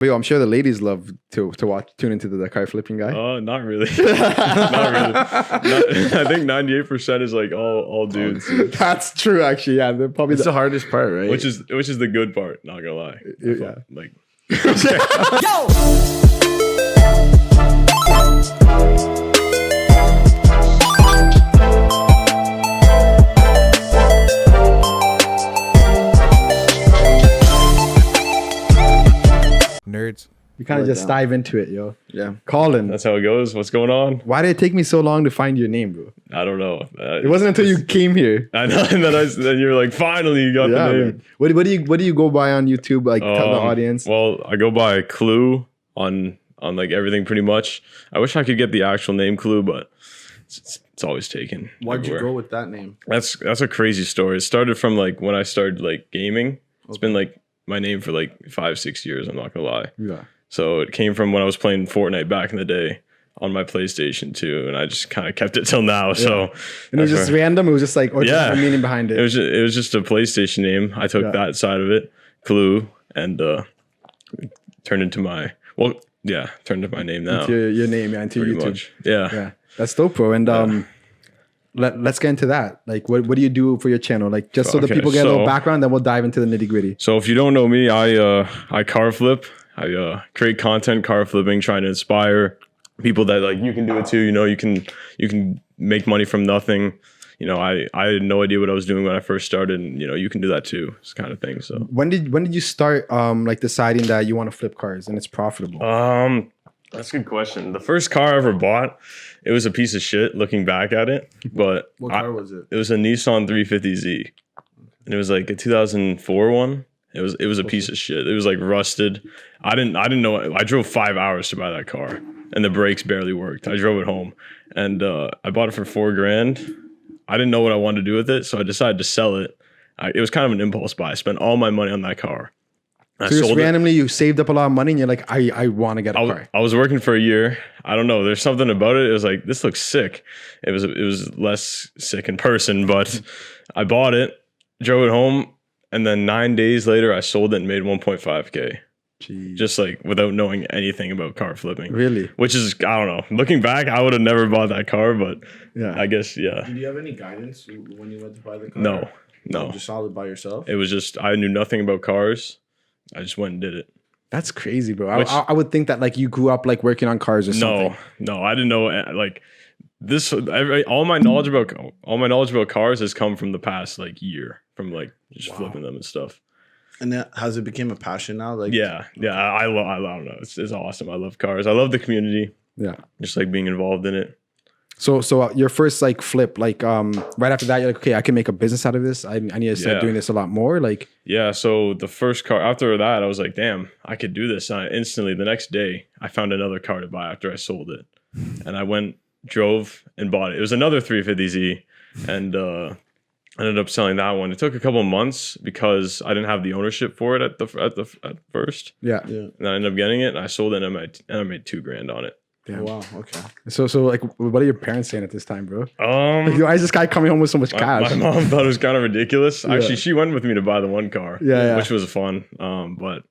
But yo, I'm sure the ladies love to tune into the car flipping guy. Not really. Not really. I think 98% is like all dudes. That's true, actually. Yeah, they're probably It's the hardest part, right? Which is the good part, not gonna lie. Yeah. Like nerds. We kind of just dive into it, yo. Yeah. Colin, that's how it goes. What's going on? why did it take me so long to find your name, bro? I don't know. It wasn't until you came here. I know, and then you're like, finally, you got the name. Man. What do you go by on YouTube? Like, tell the audience. Well, I go by Clue on like everything pretty much. I wish I could get the actual name Clue, but it's always taken. Why'd everywhere. you go with that name? That's a crazy story. It started from like when I started like gaming. It's been like my name for like 5-6 years. I'm not gonna lie. Yeah. So it came from when I was playing Fortnite back in the day on my PlayStation 2, and I just kind of kept it till now. Yeah. So and it was just random. It was just like, just a meaning behind it. It was just a PlayStation name. I took that side of it, Clue, and turned into my name now. Into your name, into Pretty YouTube. Much. Yeah. That's dope, bro. And let's get into that. Like, what do you do for your channel? Like, just so the people get a little background, then we'll dive into the nitty gritty. So if you don't know me, I car flip. I create content car flipping, trying to inspire people that like you can do it too. You know, you can make money from nothing. You know, I had no idea what I was doing when I first started, and you know, you can do that too. This kind of thing. So when did you start like deciding that you want to flip cars and it's profitable? That's a good question. The first car I ever bought, it was a piece of shit looking back at it. But what car was it? It was a Nissan 350Z, and it was like a 2004 one. It was a piece of shit. It was like rusted. I didn't know. I drove 5 hours to buy that car, and the brakes barely worked. I drove it home, and I bought it for $4,000. I didn't know what I wanted to do with it, so I decided to sell it. It was kind of an impulse buy. I spent all my money on that car. So just randomly, you saved up a lot of money, and you're like, I want to get a car. I was working for a year. I don't know. There's something about it. It was like, this looks sick. It was less sick in person, but I bought it, drove it home. And then 9 days later, I sold it and made 1.5K. Jeez. Just like without knowing anything about car flipping. Really? Which is, I don't know. Looking back, I would have never bought that car, but I guess, yeah. Did you have any guidance when you went to buy the car? No. You just solid by yourself? It was just, I knew nothing about cars. I just went and did it. That's crazy, bro. I would think that like you grew up like working on cars or something. No, I didn't know like this. All my knowledge about cars has come from the past like year, from like just flipping them and stuff. And that, has it become a passion now? Like yeah. I don't know. It's awesome. I love cars. I love the community. Yeah, just like being involved in it. So your first like flip, like right after that, you're like, okay, I can make a business out of this. I need to start doing this a lot more. Like so the first car after that, I was like, damn, I could do this. And instantly the next day, I found another car to buy after I sold it, and I went, drove, and bought it. It was another 350Z, and I ended up selling that one. It took a couple of months because I didn't have the ownership for it at first. Yeah. And I ended up getting it, and I sold it, and I made $2,000 on it. Damn. Oh, wow. Okay. So like, what are your parents saying at this time, bro? Like, why is this guy coming home with so much cash? My mom thought it was kind of ridiculous. Actually, she went with me to buy the one car, which was fun. But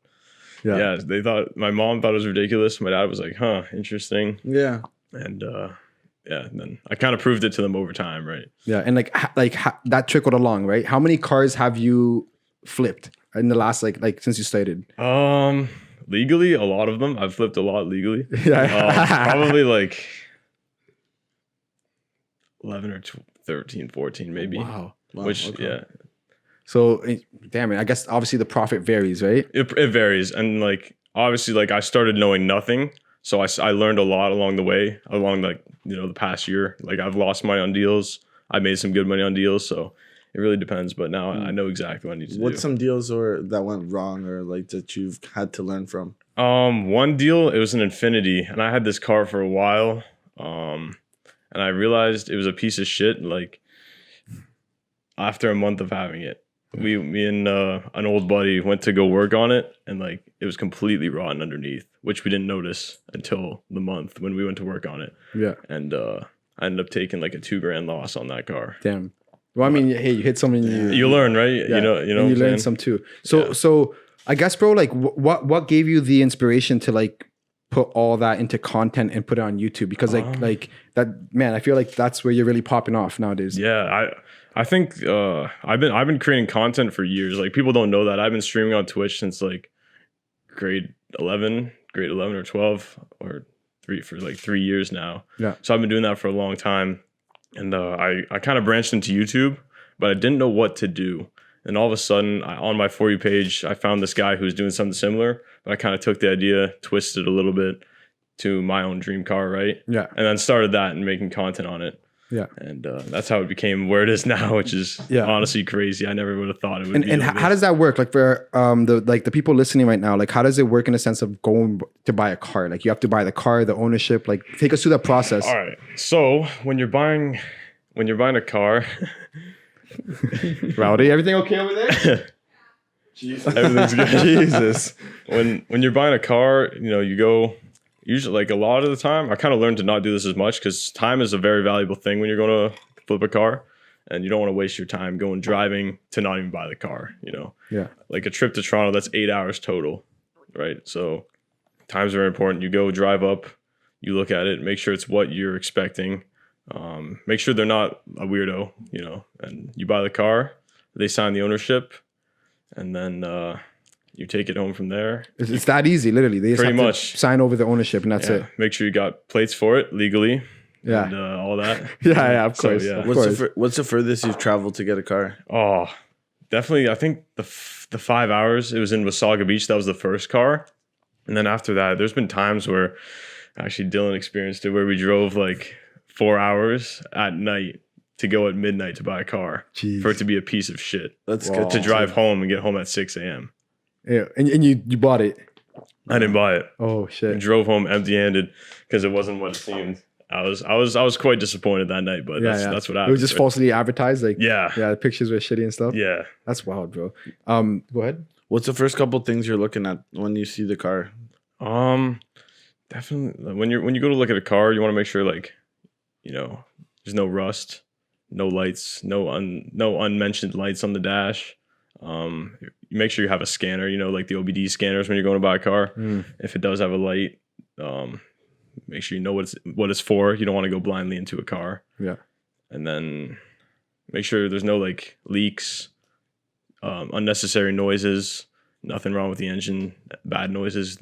they thought, my mom thought it was ridiculous. My dad was like, "Huh, interesting." Yeah. And and then I kind of proved it to them over time, right? Yeah, and that trickled along, right? How many cars have you flipped in the last like since you started? Legally, a lot of them. I've flipped a lot legally. Probably like 11 or 13, 14 maybe. Wow. Which, yeah. So, damn it. I guess obviously the profit varies, right? It varies. And like, obviously, like I started knowing nothing. So I learned a lot along the way, along like, you know, the past year. Like I've lost money on deals. I made some good money on deals. So it really depends, but now I know exactly what I need to do. What's some deals that went wrong or like that you've had to learn from? One deal, it was an Infinity, and I had this car for a while, and I realized it was a piece of shit. Like after a month of having it, me and an old buddy went to go work on it, and like it was completely rotten underneath, which we didn't notice until the month when we went to work on it. Yeah, and I ended up taking like a $2,000 loss on that car. Damn. Well, I mean, hey, you hit something. You learn, right? Yeah. You know, and you learn some too. So I guess, bro, like what gave you the inspiration to like put all that into content and put it on YouTube? Because like that, man, I feel like that's where you're really popping off nowadays. Yeah, I think I've been creating content for years. Like people don't know that I've been streaming on Twitch since like grade 11 or 12 or 3 years now. Yeah. So I've been doing that for a long time, and I kind of branched into YouTube, but I didn't know what to do. And all of a sudden, on my For You page, I found this guy who was doing something similar, but I kind of took the idea, twisted a little bit to my own dream car, right? Yeah. And then started that and making content on it. Yeah. And that's how it became where it is now, which is honestly crazy. I never would have thought it would be. And how does that work? Like for the people listening right now, like how does it work in a sense of going to buy a car? Like you have to buy the car, the ownership, like take us through that process. All right. So when you're buying a car, Rowdy, everything okay over there? Jesus. Everything's good. Jesus. When you're buying a car, you go usually like a lot of the time. I kind of learned to not do this as much because time is a very valuable thing when you're going to flip a car, and you don't want to waste your time going driving to not even buy the car. Yeah. Like a trip to Toronto, that's 8 hours total, right? So time's very important. You go drive up, you look at it, make sure it's what you're expecting. Make sure they're not a weirdo, and you buy the car, they sign the ownership, and then you take it home from there. It's that easy, literally. They just pretty have much to sign over the ownership, and that's it. Make sure you got plates for it legally. Yeah. And all that. yeah, of course. So, yeah. Of course. What's the furthest you've traveled to get a car? Oh, definitely. I think the 5 hours, it was in Wasaga Beach. That was the first car. And then after that, there's been times where actually Dylan experienced it, where we drove like 4 hours at night to go at midnight to buy a car. Jeez. For it to be a piece of shit. That's good. To drive home and get home at 6 a.m. Yeah, and you bought it. I didn't buy it. Oh shit! I drove home empty-handed because it wasn't what it seemed. I was quite disappointed that night, but that's what happened. It was just falsely advertised, like yeah, the pictures were shitty and stuff. Yeah, that's wild, bro. Go ahead. What's the first couple things you're looking at when you see the car? Definitely when you go to look at a car, you want to make sure there's no rust, no lights, no unmentioned lights on the dash. You make sure you have a scanner, like the OBD scanners when you're going to buy a car. If it does have a light, make sure you know what it's for. You don't want to go blindly into a car. Yeah. And then make sure there's no like leaks, unnecessary noises, nothing wrong with the engine, bad noises,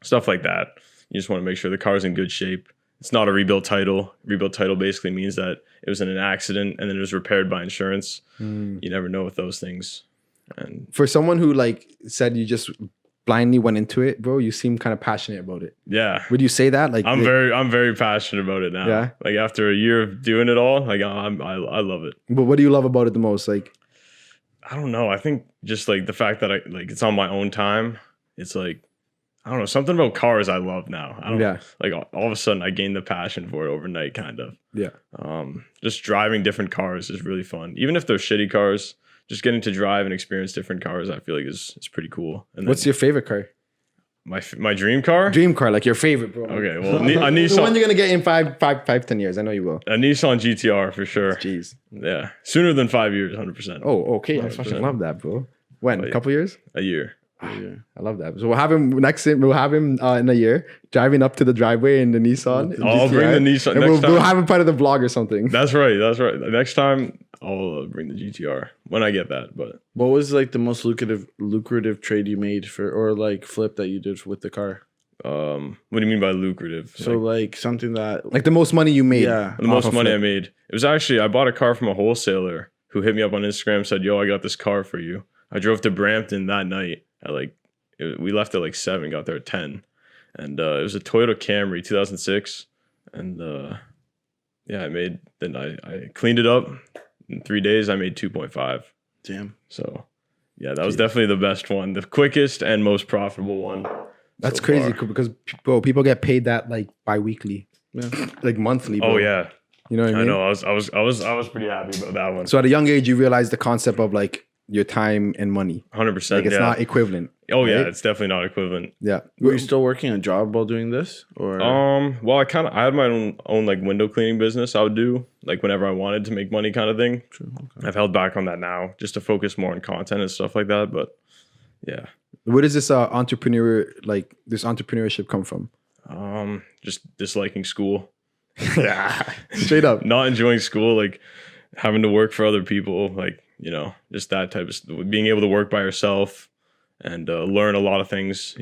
stuff like that. You just want to make sure the car's in good shape. It's not a rebuild title. Rebuild title basically means that it was in an accident and then it was repaired by insurance. You never know with those things. And for someone who like said you just blindly went into it, bro, you seem kind of passionate about it. Yeah. Would you say that? Like I'm very passionate about it now. Yeah. Like after a year of doing it all, like I love it. But what do you love about it the most? Like I don't know. I think just like the fact that it's on my own time. It's like I don't know, something about cars I love now. I don't know. Like all of a sudden I gained the passion for it overnight, kind of. Yeah. Just driving different cars is really fun. Even if they're shitty cars, just getting to drive and experience different cars, I feel like is pretty cool. And what's your favorite car? My dream car? Dream car, like your favorite, bro. Okay, well, a Nissan. The one you're gonna get in 10 years. I know you will. A Nissan GTR for sure. Jeez. Yeah, sooner than 5 years, 100%. Oh, okay. 100%. I fucking love that, bro. When? A couple years? A year. I love that. So we'll have him in a year driving up to the driveway in the Nissan. I'll bring the Nissan. And we'll have him part of the vlog or something. That's right. Next time I'll bring the GTR when I get that. But what was like the most lucrative trade you made or like flip that you did with the car? What do you mean by lucrative? So like something that like the most money you made. Yeah, the most money I made. It was actually I bought a car from a wholesaler who hit me up on Instagram, said, "Yo, I got this car for you." I drove to Brampton that night. We left at like 7, got there at 10, and it was a Toyota Camry 2006, and I cleaned it up in 3 days. I made 2.5. Damn. So yeah, that was definitely the best one, the quickest and most profitable one. That's crazy because people get paid that like bi-weekly, like monthly. Bro. Oh yeah, you know what I mean? I know. I was pretty happy about that one. So at a young age, you realized the concept of like your time and money. 100%. Like it's not equivalent. Oh yeah, it's definitely not equivalent. Yeah. Were you still working a job while doing this, or? Well, I had my own like window cleaning business. I would do like whenever I wanted to make money, kind of thing. True, okay. I've held back on that now just to focus more on content and stuff like that. But Yeah. Where does this this entrepreneurship come from? Just disliking school. Yeah, straight up. Not enjoying school, like having to work for other people, like, just that type of being able to work by yourself and learn a lot of things,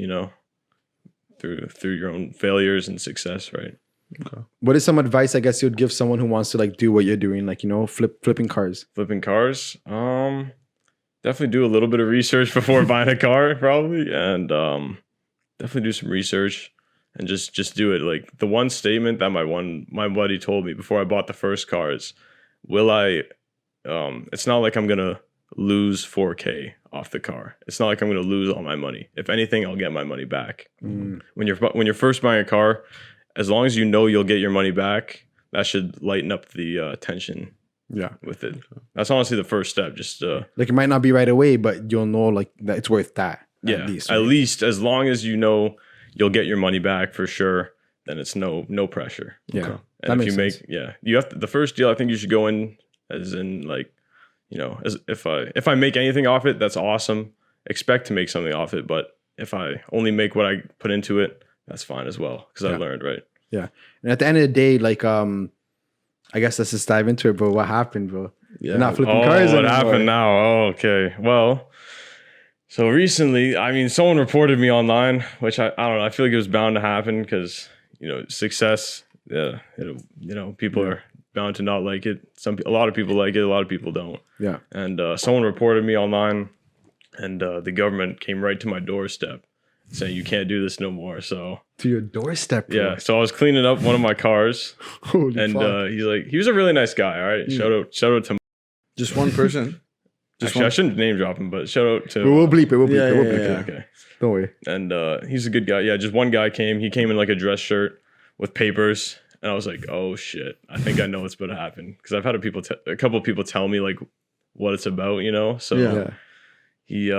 through your own failures and success, right? Okay. What is some advice I guess you would give someone who wants to like do what you're doing, like flipping cars? Flipping cars, definitely do a little bit of research before buying a car, probably, and definitely do some research and just do it. Like the one statement that my buddy told me before I bought the first car is, "Will I?" It's not like I'm gonna lose 4K off the car. It's not like I'm gonna lose all my money. If anything, I'll get my money back. When you're first buying a car, as long as you know you'll get your money back, that should lighten up the tension. Yeah, with it. That's honestly the first step. Just like it might not be right away, but you'll know like that it's worth that. Yeah, at least as long as you know you'll get your money back for sure, then it's no pressure. Yeah, okay. And if you make you have to, the first deal, I think you should go in as in like, as if I make anything off it, that's awesome. Expect to make something off it, but if I only make what I put into it, that's fine as well because I learned, right? Yeah, and at the end of the day, like I guess let's just dive into it, bro. What happened, bro? Yeah. You're not flipping cars anymore. What happened now? Oh, okay. Well, so recently, I mean, someone reported me online, which I don't know. I feel like it was bound to happen because, success, people are bound to not like it. A lot of people like it. A lot of people don't. Yeah. And someone reported me online and the government came right to my doorstep saying you can't do this no more. So to your doorstep, bro. Yeah. So I was cleaning up one of my cars, and he was a really nice guy. All right, shout out to just one person. Actually, I shouldn't name drop him, but shout out to. We'll bleep it. We'll bleep it. We'll bleep it. Okay. Don't worry. And he's a good guy. Yeah, just one guy came. He came in like a dress shirt with papers, and I was like, "Oh shit! I think I know what's about to happen." Because I've had a couple of people tell me like what it's about, So he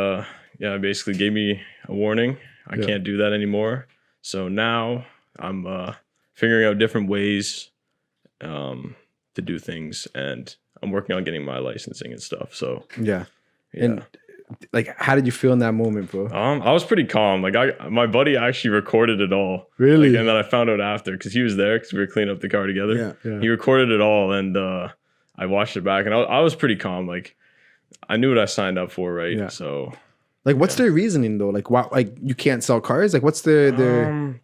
basically gave me a warning. I can't do that anymore. So now I'm figuring out different ways to do things, and I'm working on getting my licensing and stuff. So yeah. And like, how did you feel in that moment, bro? I was pretty calm. Like my buddy actually recorded it all. Really? And then I found out after because he was there because we were cleaning up the car together. Yeah. He recorded it all, and I watched it back, and I was pretty calm. Like I knew what I signed up for, right? Yeah. So. Like, what's their reasoning though? Like, why? Like, you can't sell cars? Like, what's their?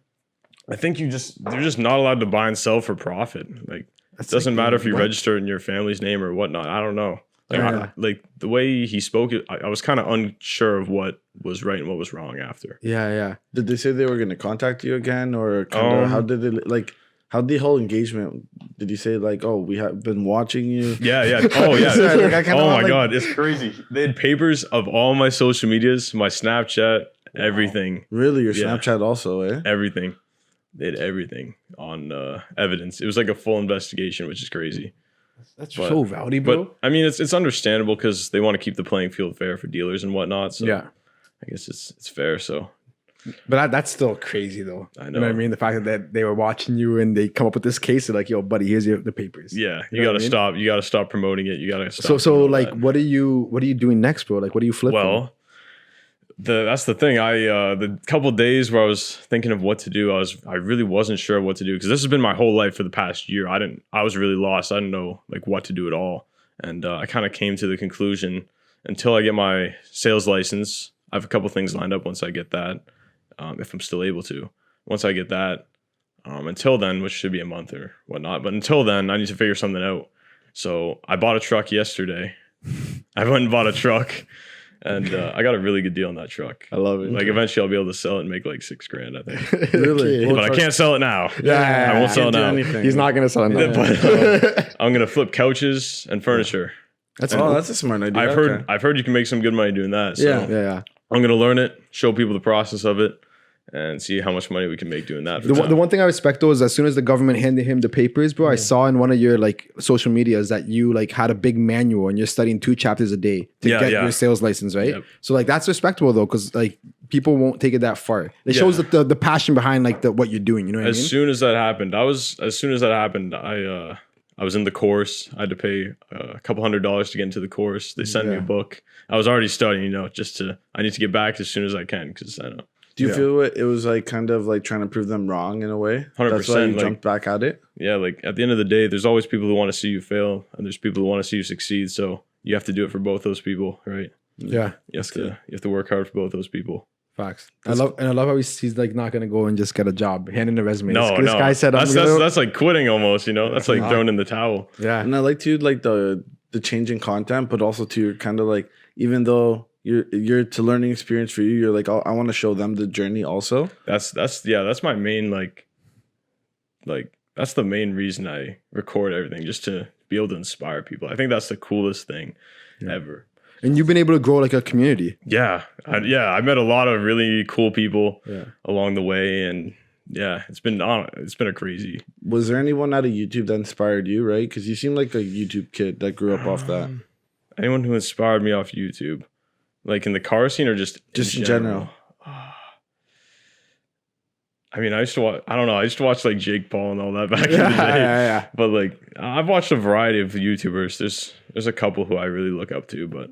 I think they're just not allowed to buy and sell for profit. Like, it doesn't matter if you register in your family's name or whatnot. I don't know. Like, like the way he spoke, I was kind of unsure of what was right and what was wrong after. Yeah. Did they say they were going to contact you again, or how did it like? How'd the whole engagement? Did you say like, "Oh, we have been watching you"? Yeah. Oh yeah. Oh my god, it's crazy. They had papers of all my social medias, my Snapchat, everything. Really, your Snapchat also, eh? Everything. They had everything on evidence. It was like a full investigation, which is crazy. That's so rowdy, bro. But I mean, it's understandable because they want to keep the playing field fair for dealers and whatnot. So yeah, I guess it's fair. So. But that's still crazy, though. I know. You know what I mean? The fact that they were watching you and they come up with this case, they're like, "Yo, buddy, here's the papers." Yeah, you gotta stop. You gotta stop promoting it. You gotta stop. So like, what are you doing next, bro? Like, what are you flipping? Well, that's the thing. The couple days where I was thinking of what to do, I really wasn't sure what to do because this has been my whole life for the past year. I was really lost. I didn't know like what to do at all, and I kind of came to the conclusion until I get my sales license. I have a couple things lined up once I get that. If I'm still able to. Once I get that, until then, which should be a month or whatnot, but until then, I need to figure something out. So I bought a truck yesterday. I went and bought a truck, and I got a really good deal on that truck. I love it. Like eventually, I'll be able to sell it and make like $6,000, I think. Really? But I can't sell it now. Yeah, I won't sell it now. He's not gonna sell it now. But I'm gonna flip couches and furniture. That's a smart idea. I've heard you can make some good money doing that. So Yeah. I'm gonna learn it, show people the process of it, and see how much money we can make doing that. The one thing I respect though is as soon as the government handed him the papers, bro, I saw in one of your like social medias that you like had a big manual and you're studying 2 chapters a day to get your sales license, right? Yep. So like that's respectable though, because like people won't take it that far. It shows that the passion behind like what you're doing. You know what I mean? As soon as that happened, I I was in the course. I had to pay a couple $100 to get into the course. They sent me a book. I was already studying, you know, I need to get back as soon as I can because I know. Do you feel it was like kind of like trying to prove them wrong in a way? 100%. That's why you jumped back at it? Yeah, like at the end of the day, there's always people who want to see you fail and there's people who want to see you succeed. So you have to do it for both those people, right? Yeah. You have to work hard for both those people. Facts. I love how he's like not gonna go and just get a job, hand in a resume. No, this guy said that's like quitting almost, you know? That's like throwing in the towel. Yeah. And I like to like the change in content, but also to kind of like, even though you're to learning experience for you, you're like, I want to show them the journey also. That's my main like that's the main reason I record everything, just to be able to inspire people. I think that's the coolest thing ever. And you've been able to grow like a community. Yeah. I met a lot of really cool people along the way, and it's been a crazy. Was there anyone out of YouTube that inspired you, right? Because you seem like a YouTube kid that grew up off that. Anyone who inspired me off YouTube, like in the car scene or just in general? I mean, I used to watch like Jake Paul and all that back in the day. Yeah. But like, I've watched a variety of YouTubers. There's a couple who I really look up to, but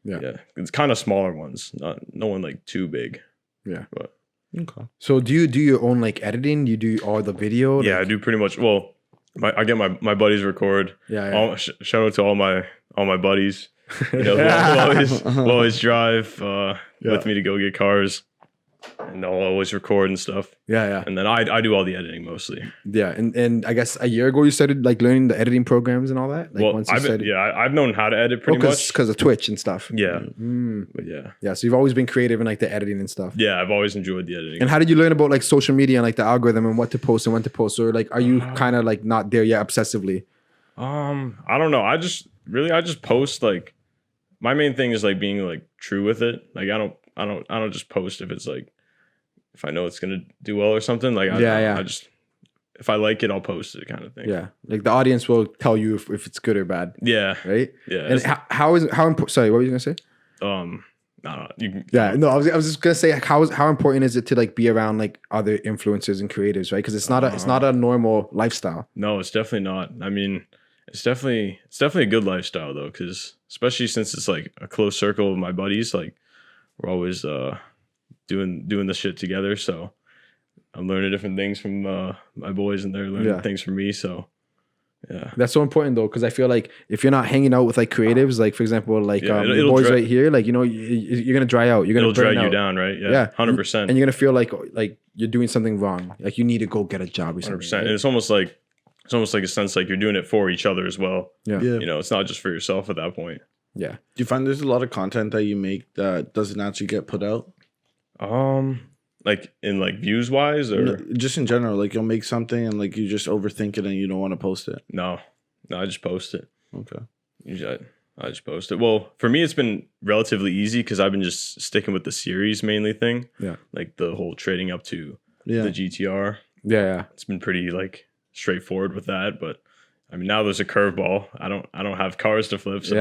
yeah, it's kind of smaller ones. No one like too big. Yeah. But okay. So do you do your own like editing? You do all the video? Yeah, I do pretty much. Well, I get my buddies record. Yeah. Shout out to all my buddies. You know, who always drive with me to go get cars. And they'll always record and stuff. Yeah. And then I do all the editing mostly. Yeah, and I guess a year ago you started like learning the editing programs and all that. Like well, I've known how to edit pretty much because of Twitch and stuff. Yeah, but yeah. So you've always been creative in like the editing and stuff. Yeah, I've always enjoyed the editing. And how did you learn about like social media and like the algorithm and what to post and when to post? Or like, are you kind of like not there yet obsessively? I don't know. I just post. Like, my main thing is like being like true with it. Like I don't just post if it's like, if I know it's gonna do well or something. Like I just, if I like it, I'll post it, kind of thing. Yeah, like the audience will tell you if it's good or bad. Yeah, right. Yeah. And how important? Sorry, what were you gonna say? No, I was just gonna say how important is it to like be around like other influencers and creators, right? Because it's not a normal lifestyle. No, it's definitely not. I mean, it's definitely a good lifestyle though, because especially since it's like a close circle of my buddies, like we're always doing the shit together. So I'm learning different things from my boys, and they're learning things from me. So yeah, that's so important though, because I feel like if you're not hanging out with like creatives, like for example, like the boys right here, like you know you're gonna dry out. It'll drag you down, right? Yeah, 100%. And you're gonna feel like you're doing something wrong. Like you need to go get a job or something. 100%. Right? And it's almost like a sense like you're doing it for each other as well. Yeah. You know, it's not just for yourself at that point. Yeah. Do you find there's a lot of content that you make that doesn't actually get put out? Like in like views wise, or no, just in general, like you'll make something and like you just overthink it and you don't want to post it. No, I just post it. Okay. Usually I just post it. Well, for me, it's been relatively easy because I've been just sticking with the series mainly thing. Yeah. Like the whole trading up to the GTR. Yeah. It's been pretty like straightforward with that, but I mean, now there's a curveball. I don't have cars to flip. So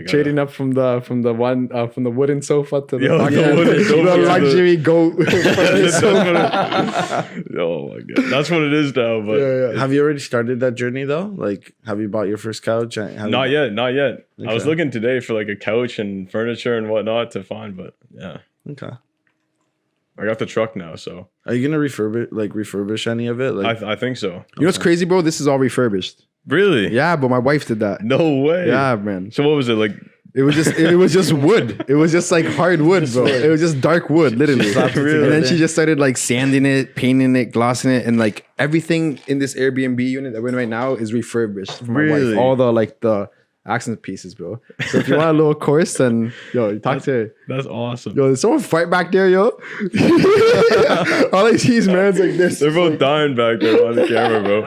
Trading up from the wooden sofa to the luxury goat. Oh my god, that's what it is now. But have you already started that journey though? Like, have you bought your first couch? Not yet. Okay. I was looking today for like a couch and furniture and whatnot to find, but yeah. Okay. I got the truck now, so. Are you gonna refurbish any of it? Like, I think so. You know what's crazy, bro? This is all refurbished. Really? Yeah, but my wife did that. No way. Yeah, man. So what was it like? It was just wood. It was just like hard wood, bro. It was just dark wood, literally. Really? And then she just started like sanding it, painting it, glossing it, and like everything in this Airbnb unit that we're in right now is refurbished for my wife. All the accent pieces, bro. So if you want a little course, then talk to her. That's awesome. Yo, there's someone fight back there, yo. All I see is man's like this. They're both dying back there on the camera, bro.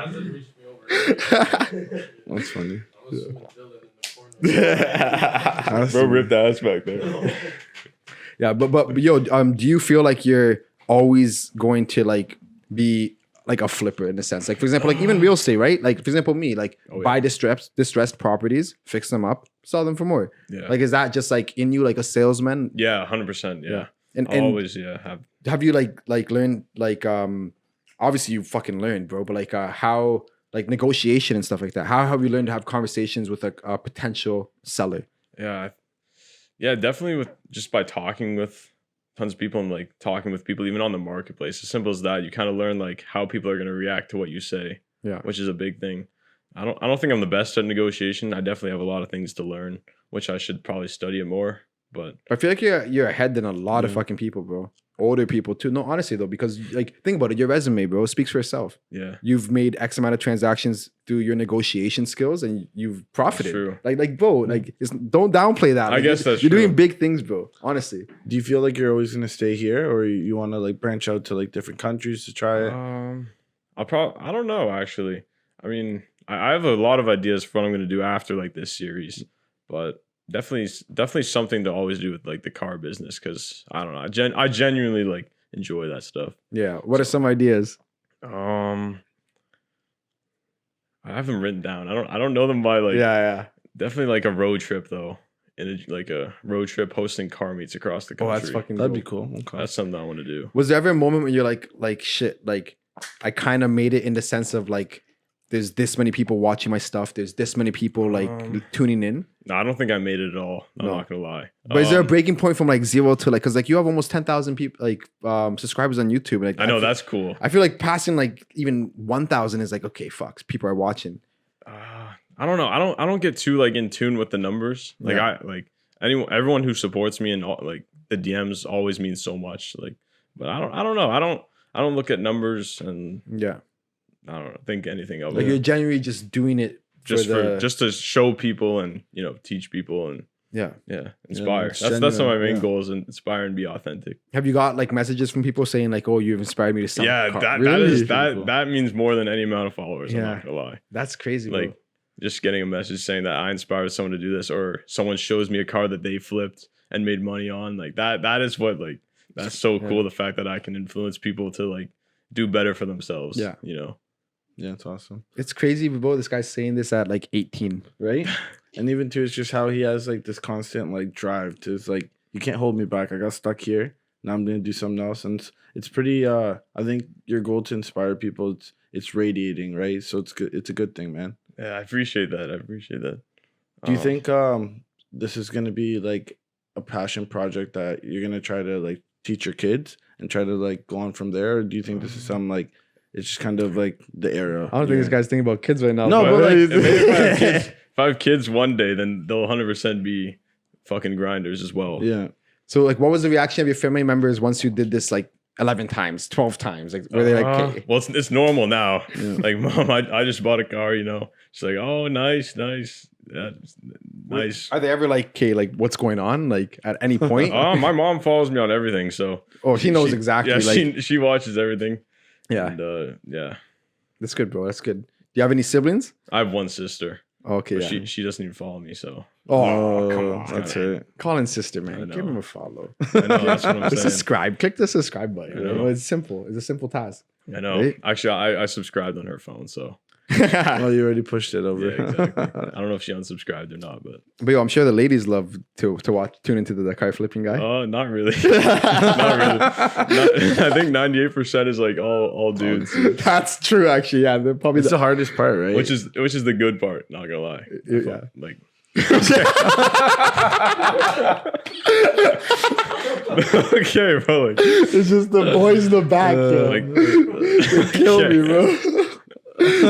That's funny. Bro ripped ass back there. Yeah, but yo, do you feel like you're always going to like be like a flipper in a sense? Like for example, like even real estate, right? Like for example, me, like buy distressed properties, fix them up, sell them for more. Yeah. Like is that just like in you, like a salesman? Yeah, 100%. Yeah. And always have you like learned like obviously you fucking learned, bro, but like how like negotiation and stuff like that? How have you learned to have conversations with a potential seller? Yeah, definitely with just by talking with tons of people and like talking with people even on the marketplace. As simple as that, you kind of learn like how people are going to react to what you say. Yeah, which is a big thing. I don't think I'm the best at negotiation. I definitely have a lot of things to learn, which I should probably study it more. But I feel like you're ahead than a lot of fucking people, bro. Older people too. No, honestly though, because like think about it, your resume, bro, speaks for itself. Yeah, you've made X amount of transactions through your negotiation skills, and you've profited. True. Like, bro, like don't downplay that. Like, I guess that's you're doing big things, bro. Honestly, do you feel like you're always gonna stay here, or you want to like branch out to like different countries to try it? I don't know actually. I mean, I have a lot of ideas for what I'm gonna do after like this series, but. Definitely something to always do with like the car business because I don't know. I genuinely like enjoy that stuff. Yeah. What are some ideas? I have them written down. I don't know them by like. Yeah. Definitely like a road trip though. Like a road trip hosting car meets across the country. Oh, that's fucking. That'd be cool. Okay. That's something I want to do. Was there ever a moment when you're like shit? Like I kind of made it in the sense of like. There's this many people watching my stuff. There's this many people like tuning in. No, I don't think I made it at all. I'm not gonna lie. But is there a breaking point from like 0 to like, cause like you have almost 10,000 people like subscribers on YouTube. Like I know that's cool. I feel like passing like even 1,000 is like okay, fucks. People are watching. I don't know. I don't get too like in tune with the numbers. Like everyone who supports me and all, like the DMs always means so much. Like, but I don't know. I don't look at numbers and I don't think anything of it. Like you're genuinely just doing it just to show people and teach people and inspire. That's some of my main goals, and inspire and be authentic. Have you got like messages from people saying like, "Oh, you've inspired me to sell"? Yeah, that means more than any amount of followers. I'm not gonna lie. That's crazy. Like bro. Just getting a message saying that I inspired someone to do this, or someone shows me a car that they flipped and made money on. Like that is what like that's so cool. The fact that I can influence people to like do better for themselves. Yeah, Yeah, it's awesome. It's crazy, bro. This guy's saying this at like 18, right? And even too, it's just how he has like this constant like drive to. It's like you can't hold me back. I got stuck here. Now I'm gonna do something else, and it's pretty. I think your goal to inspire people, it's radiating, right? So it's good. It's a good thing, man. Yeah, I appreciate that. Do you think this is gonna be like a passion project that you're gonna try to like teach your kids and try to like go on from there, or do you think this is something like? It's just kind of like the era. I don't think this guy's thinking about kids right now. No, but like, if I have kids one day, then they'll 100% be fucking grinders as well. Yeah. So like, what was the reaction of your family members once you did this like 11 times, 12 times? Like, were they like, okay? Well, it's normal now. Yeah. Like, Mom, I just bought a car, She's like, oh, nice. Yeah, nice. Are they ever like, okay, like what's going on? Like at any point? My mom follows me on everything. So. Oh, she knows exactly. Yeah, like, she watches everything. Yeah. And, that's good, bro. That's good. Do you have any siblings? I have one sister. Okay. Yeah. She doesn't even follow me, so. Oh, come on. That's it. Colin's sister, man. Give him a follow. I know, that's what I'm saying. Subscribe. Click the subscribe button. It's simple. It's a simple task. I know. Right? Actually, I subscribed on her phone, so. Oh, you already pushed it over. Yeah, exactly. I don't know if she unsubscribed or not, but yo, I'm sure the ladies love to tune into the car flipping guy. Oh, not really. Not really. I think 98% is like all dudes. That's true, actually. Yeah, they're probably the hardest part, right? Which is the good part. Not gonna lie. Yeah. Like. Okay, bro. Like, it's just the boys in the back. Kill me, bro.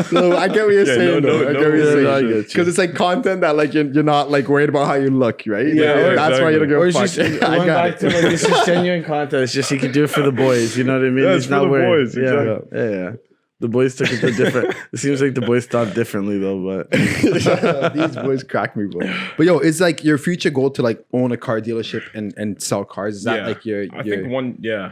So I get what you're saying, though. I get what you're saying. Because it's like content that like you're not like worried about how you look, right? Yeah, that's why you don't give a fuck. I got back to like this is genuine content. It's just he can do it for the boys. You know what I mean? Yeah, He's it's not for the boys. Exactly. Yeah. The boys took it to different. It seems like the boys thought differently though, but these boys crack me, bro. But yo, it's like your future goal to like own a car dealership and sell cars. Is that like your? I think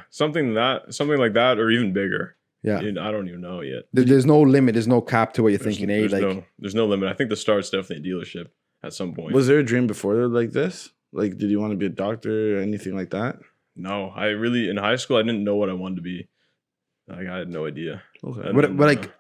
something like that, or even bigger. Yeah, I don't even know yet. There's no limit. There's no cap to what you're thinking. There's no limit. I think the start's definitely a dealership at some point. Was there a dream before like this? Like, did you want to be a doctor or anything like that? No, I really in high school I didn't know what I wanted to be. Like I had no idea. Okay.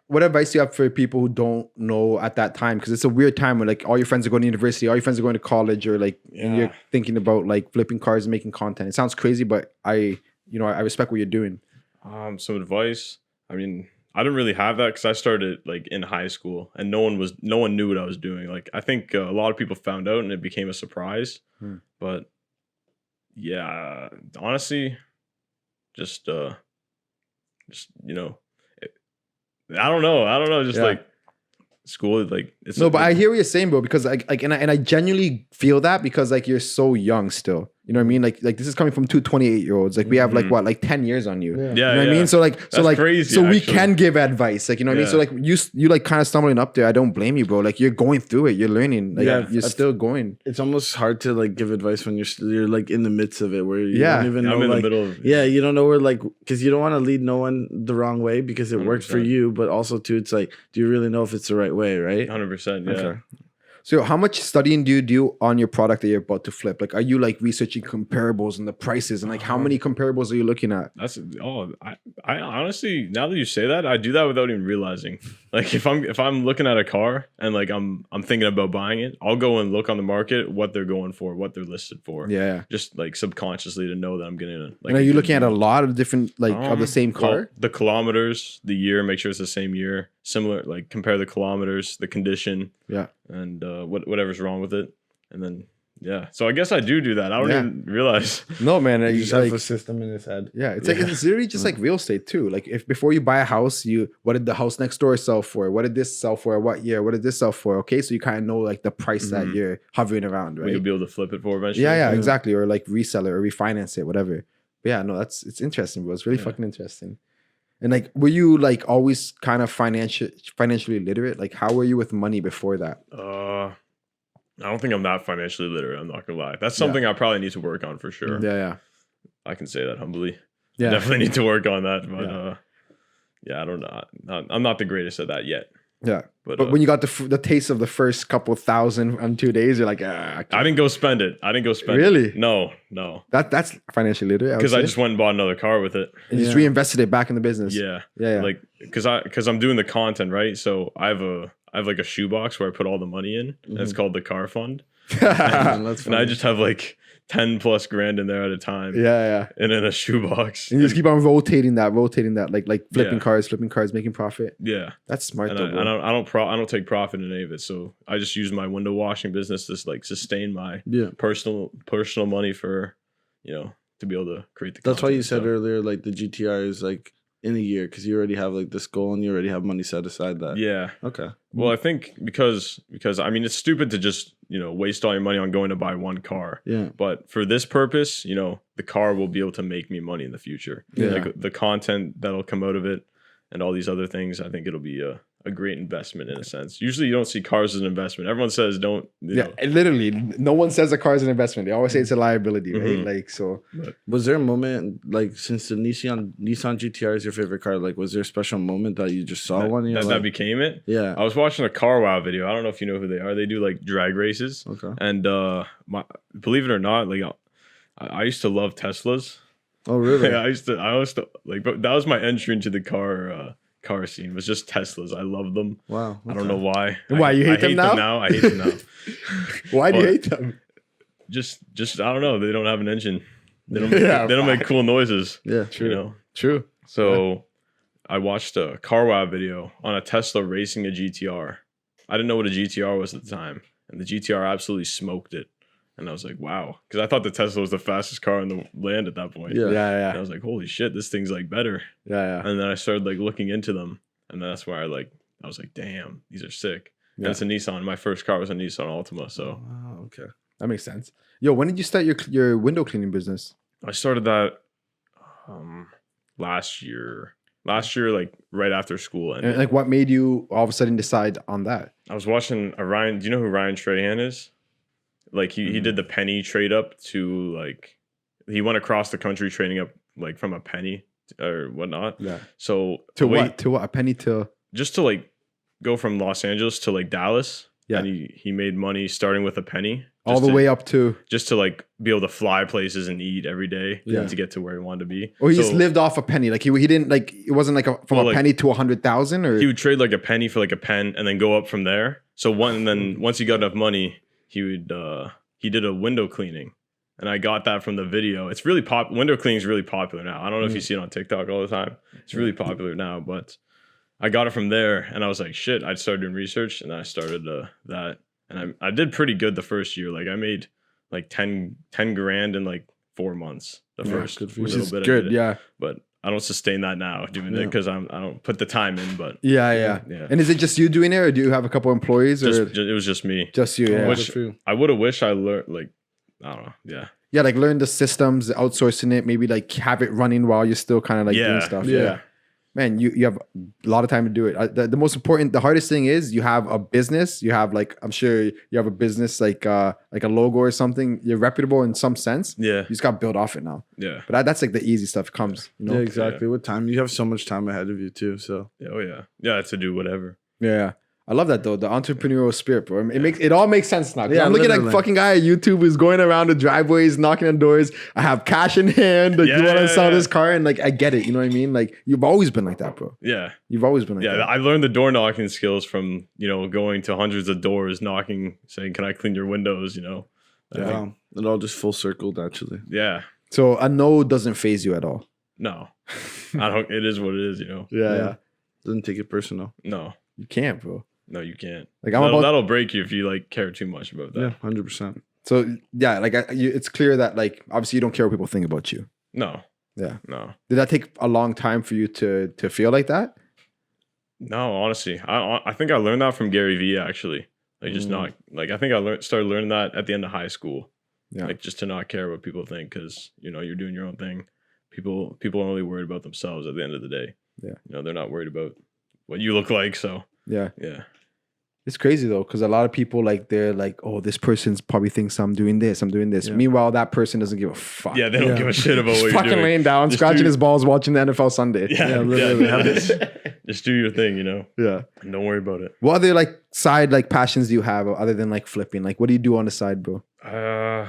What advice do you have for people who don't know at that time? Because it's a weird time when like all your friends are going to university, all your friends are going to college, or like and you're thinking about like flipping cars and making content. It sounds crazy, but I respect what you're doing. Some advice. I mean, I didn't really have that because I started like in high school and no one knew what I was doing. Like I think a lot of people found out and it became a surprise. But yeah, honestly, just I don't know. Just like school, like it's no, but I hear what you're saying, bro. Because and I genuinely feel that because like you're so young still. You know what I mean? Like this is coming from two 28-year-olds. Like we have like 10 years on you. Yeah. You know what I mean? So crazy, so we can give advice. Like, you know what I mean? So like you like kind of stumbling up there. I don't blame you, bro. Like you're going through it. You're learning. Like you're still going. It's almost hard to like give advice when you're like in the midst of it, where you don't even know. I'm in like, the middle of it. Yeah, you don't know where like because you don't want to lead no one the wrong way because it 100%. Works for you, but also too, it's like, do you really know if it's the right way, right? 100%. Yeah. Okay. So how much studying do you do on your product that you're about to flip? Like, are you like researching comparables and the prices and like how many comparables are you looking at? I honestly, now that you say that, I do that without even realizing. Like if I'm looking at a car and like I'm thinking about buying it, I'll go and look on the market what they're going for, what they're listed for. Yeah. Just like subconsciously to know that I'm getting it. Like, and are you looking at a lot of different like of the same car? Well, the kilometers, the year, make sure it's the same year. Similar, like compare the kilometers, the condition. Yeah. And whatever's wrong with it. And then so I guess I do that. I don't even realize. No, man. You just have a system in his head. Yeah, it's like it's literally just like real estate too. Like if before you buy a house, what did the house next door sell for? What did this sell for? What year? What did this sell for? Okay, so you kind of know like the price that you're hovering around, right? You'll be able to flip it for eventually. Yeah, exactly. Or like resell it or refinance it, whatever. But yeah, no, it's interesting, bro. It's really fucking interesting. And like, were you like always kind of financially literate? Like, how were you with money before that? I don't think I'm that financially literate. I'm not gonna lie. That's something I probably need to work on for sure. Yeah. I can say that humbly. Yeah, definitely need to work on that. But I don't know. I'm not the greatest at that yet. Yeah, but when you got the taste of the first couple thousand on 2 days, you're like, I didn't go spend it. Really? It. No. That's financially literate. Because I just went and bought another car with it. And just reinvested it back in the business. Yeah. Like because I'm doing the content, right? So I have like a shoebox where I put all the money in. And it's called the car fund. And I just have like 10 plus grand in there at a time. Yeah. And in a shoebox. And you just keep on rotating that, like flipping cars, making profit. Yeah. That's smart and though. I don't take profit in any of it. So I just use my window washing business to like sustain my personal money for, to be able to create the content. That's why you said earlier, like the GTR is like in a year because you already have like this goal and you already have money set aside that. Yeah. Okay. Well, I think because I mean, it's stupid to just, waste all your money on going to buy one car. Yeah. But for this purpose, the car will be able to make me money in the future. Yeah. Like the content that'll come out of it and all these other things, I think it'll be a great investment in a sense. Usually you don't see cars as an investment. Everyone says don't. Literally, no one says a car is an investment. They always say it's a liability, right? Like, so. Was there a moment, like, since the Nissan GTR is your favorite car, like, was there a special moment that you just saw one? That became it? Yeah. I was watching a Car Wow video. I don't know if you know who they are. They do, like, drag races. Okay. And believe it or not, like, I used to love Teslas. Oh, really? Yeah, I was like, but that was my entry into the car scene, was just Teslas. I love them. Wow. Okay. I don't know why. Why you hate them now? I hate them now. Why do you hate them? Just I don't know. They don't have an engine. They don't make cool noises. Yeah, true. True. So I watched a Car Wow video on a Tesla racing a GTR. I didn't know what a GTR was at the time, and the GTR absolutely smoked it. And I was like, wow. Because I thought the Tesla was the fastest car in the land at that point. Yeah. And I was like, holy shit, this thing's like better. Yeah. And then I started like looking into them. And that's where I was like, damn, these are sick. Yeah. And it's a Nissan. My first car was a Nissan Altima. So okay. That makes sense. Yo, when did you start your window cleaning business? I started that last year. Like right after school. And like what made you all of a sudden decide on that? I was watching a Ryan. Do you know who Ryan Strahan is? Like he did the penny trade up to like, he went across the country trading up like from a penny or whatnot. Yeah. So to what? A penny to? Just to like go from Los Angeles to like Dallas. Yeah. And he made money starting with a penny. All the way up to? Just to like be able to fly places and eat every day. Yeah. To get to where he wanted to be. Or he just lived off a penny. Like he didn't like, it wasn't like from a penny to 100,000 or? He would trade like a penny for like a pen and then go up from there. So once he got enough money, he did a window cleaning, and I got that from the video. It's really window cleaning is really popular now. I don't know if you see it on TikTok all the time. It's really popular now, but I got it from there, and I was like, shit. I started doing research, and I started that, and I did pretty good the first year. Like I made like 10 grand in like 4 months. The first little bit good, I did it. yeah. But I don't sustain that now doing it because I don't put the time in. But yeah. And is it just you doing it, or do you have a couple employees? Or it was just me. Just you. Yeah. Which I would have wished I learned. Like I don't know. Yeah. Yeah, like learn the systems, outsourcing it, maybe like have it running while you're still kind of like doing stuff. Yeah. Man, you have a lot of time to do it. The most important, the hardest thing is you have a business. You have like, I'm sure you have a business like a logo or something. You're reputable in some sense. Yeah. You just got to build off it now. Yeah. But that's like the easy stuff comes. You know? Yeah, exactly. With time, you have so much time ahead of you too. So. Oh yeah. Yeah, to do whatever. Yeah. I love that though, the entrepreneurial spirit, bro. It all makes sense now. Yeah, I'm looking at fucking guy on YouTube who's going around the driveways, knocking on doors. I have cash in hand. Like, you want to sell this car, and like I get it. You know what I mean? Like you've always been like that, bro. Yeah, you've always been like that. Yeah, I learned the door knocking skills from going to hundreds of doors, knocking, saying, "Can I clean your windows?" Yeah, it all just full circled actually. Yeah. So a no doesn't phase you at all. No, I don't. It is what it is. Yeah. Doesn't take it personal. No, you can't, bro. No, you can't. Like that'll break you if you like care too much about that. Yeah, 100%. So yeah, like it's clear that like obviously you don't care what people think about you. No. Yeah. No. Did that take a long time for you to feel like that? No, honestly, I think I learned that from Gary Vee actually. Like just not like I think I started learning that at the end of high school. Yeah. Like just to not care what people think because you're doing your own thing. People are only worried about themselves at the end of the day. Yeah. They're not worried about what you look like. So yeah. It's crazy though, because a lot of people they're like, oh, this person's probably thinks I'm doing this. Yeah. Meanwhile, that person doesn't give a fuck. Yeah, they don't give a shit about what you're fucking doing. Laying down, scratching his balls, watching the NFL Sunday. Yeah, literally. Just do your thing, Yeah. And don't worry about it. What other side passions do you have other than flipping? Like, what do you do on the side, bro? I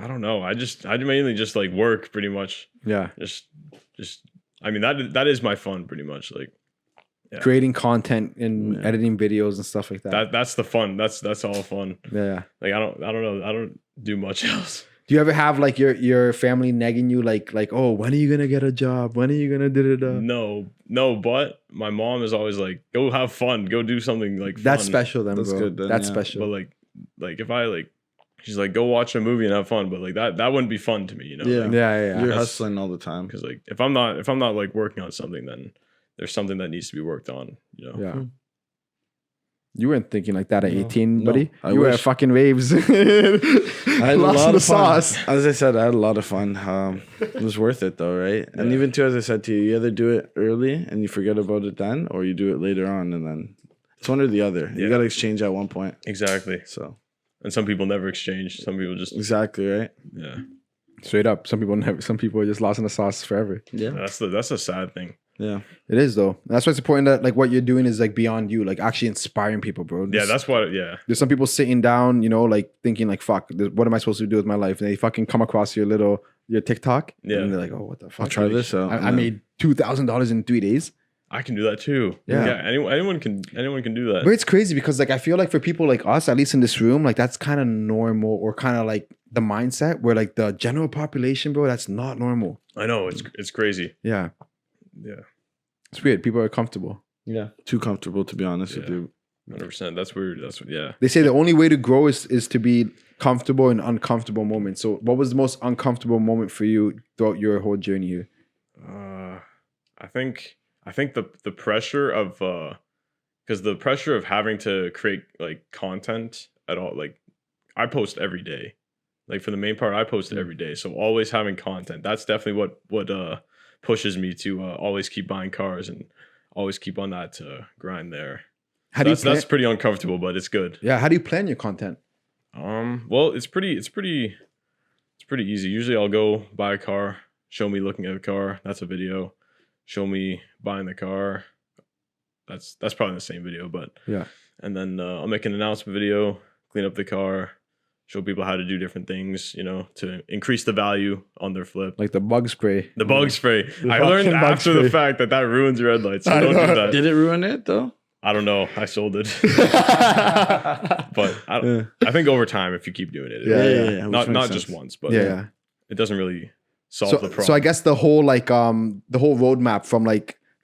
don't know. I mainly just work pretty much. Yeah. Just I mean that is my fun pretty much. Creating content and editing videos and stuff like that. That's the fun. That's all fun. Yeah. Like I don't know. I don't do much else. Do you ever have your family nagging you like oh, when are you gonna get a job? When are you gonna do it? No. But my mom is always like, go have fun. Go do something fun. That's special then, That's bro. good then, That's special. But if I she's like, go watch a movie and have fun. But that wouldn't be fun to me, Yeah. You're hustling all the time. Because if I'm not working on something, then there's something that needs to be worked on. Yeah. You weren't thinking like that at 18, buddy. I you were at fucking waves. I had a lot of fun. Sauce. As I said, I had a lot of fun. It was worth it though, right? Yeah. And even too, as I said to you, you either do it early and you forget about it then, or you do it later on and then it's one or the other. You got to exchange at one point. Exactly. So. And some people never exchange. Some people just exactly right. Yeah. Straight up. Some people never. Some people are just lost in the sauce forever. Yeah. That's a sad thing. Yeah. It is though. And that's why it's important that what you're doing is beyond you, actually inspiring people, bro. That's what. Yeah. There's some people sitting down, thinking fuck, what am I supposed to do with my life? And they fucking come across your TikTok. Yeah. And they're like, oh, what the fuck? I'll try this out. I made $2,000 in 3 days. I can do that too. Yeah. Anyone can do that. But it's crazy because I feel for people like us, at least in this room, that's kind of normal or kind of the mindset where the general population, bro, that's not normal. I know it's crazy. Yeah. Yeah. It's weird. People are comfortable. Yeah. Too comfortable to be honest with you. 100%. That's weird. They say the only way to grow is to be comfortable in uncomfortable moments. So what was the most uncomfortable moment for you throughout your whole journey here? I think the pressure of because the pressure of having to create content at all, I post every day. For the main part, I post every day. So always having content. That's definitely what pushes me to always keep buying cars and always keep on that grind there. That's pretty uncomfortable, but it's good. Yeah. How do you plan your content? Well, it's pretty easy. Usually I'll go buy a car, show me looking at the car. That's a video. Show me buying the car. That's probably the same video, but yeah. And then I'll make an announcement video, clean up the car, show people how to do different things, to increase the value on their flip. Like the bug spray. The bug spray. I learned after the fact that ruins your headlights. So don't do that. Did it ruin it though? I don't know. I sold it. But I think over time, if you keep doing it, yeah. Not just once, but it doesn't really solve the problem. So I guess the whole the whole roadmap from